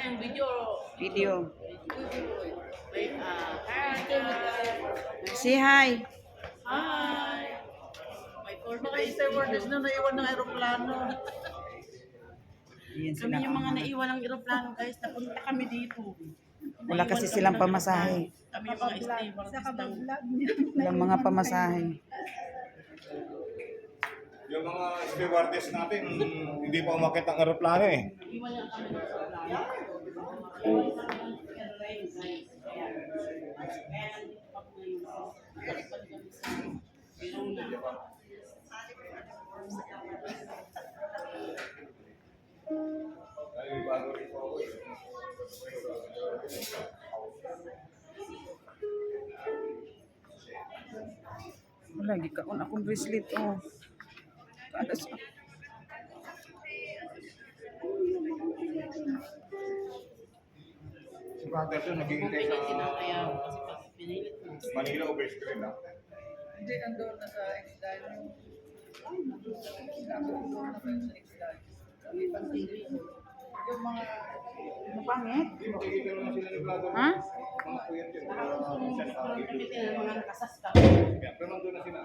yung video. Video. Wait, hi. Say hi. Hi. May Mga stewardess na naiwan ng aeroplano. Yan Kami sila. yung mga naiwan ng eroplano guys, napunta kami dito. Wala kasi silang pamasahe. Kami yung mga stewardess ng Walang mga pamasahe. Yung mga stewardess natin, hindi pa umakit ang aeroplano eh. iwan niya kami ng eroplano. Ay, bago rin po ako eh. Wala, gikaon akong bracelet. Oh. Kada sa... Si brother to, naghihintay sa Manila overstream na. Hindi, nandoon na sa X-Dine. Nandoon na sa X-Dine. Yung mga Mapangit? Hindi, makikita naman sila ni brother. Ha? Mga puyat yun. Mga Mga nakasasta. pero nandun na sila.